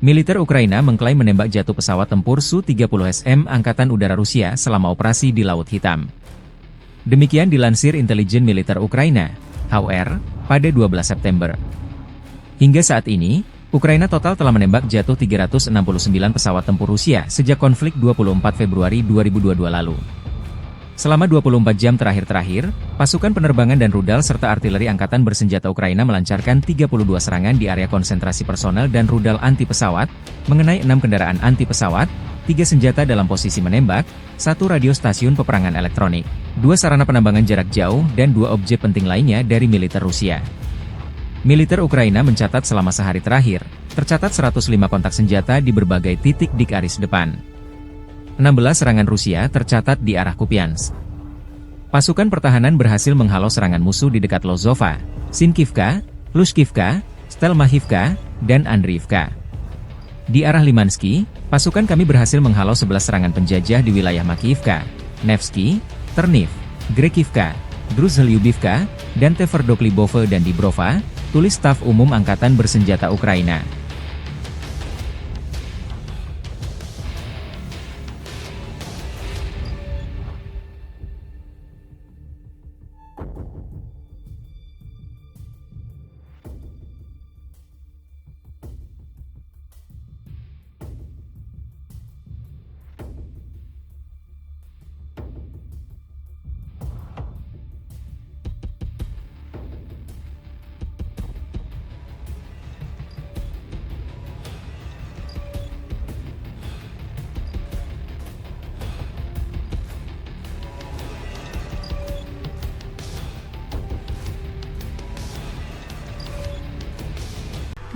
Militer Ukraina mengklaim menembak jatuh pesawat tempur Su-30SM Angkatan Udara Rusia selama operasi di Laut Hitam. Demikian dilansir intelijen militer Ukraina, HR, pada 12 September. Hingga saat ini, Ukraina total telah menembak jatuh 369 pesawat tempur Rusia sejak konflik 24 Februari 2022 lalu. Selama 24 jam terakhir, pasukan penerbangan dan rudal serta artileri angkatan bersenjata Ukraina melancarkan 32 serangan di area konsentrasi personel dan rudal anti-pesawat, mengenai 6 kendaraan anti-pesawat, 3 senjata dalam posisi menembak, 1 radio stasiun peperangan elektronik, 2 sarana penambangan jarak jauh dan 2 objek penting lainnya dari militer Rusia. Militer Ukraina mencatat selama sehari terakhir, tercatat 105 kontak senjata di berbagai titik di garis depan. 16 serangan Rusia tercatat di arah Kupiansk. Pasukan pertahanan berhasil menghalau serangan musuh di dekat Lozova, Sinkivka, Lushkivka, Stelmachivka, dan Andriivka. Di arah Limansky, pasukan kami berhasil menghalau 11 serangan penjajah di wilayah Makiivka, Nevsky, Terniv, Grekivka, Druzhlyubivka, dan Tverdokhlibove dan Dibrova, tulis staf umum Angkatan Bersenjata Ukraina.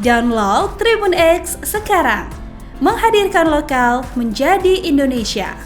Download Tribun X sekarang, menghadirkan lokal menjadi Indonesia.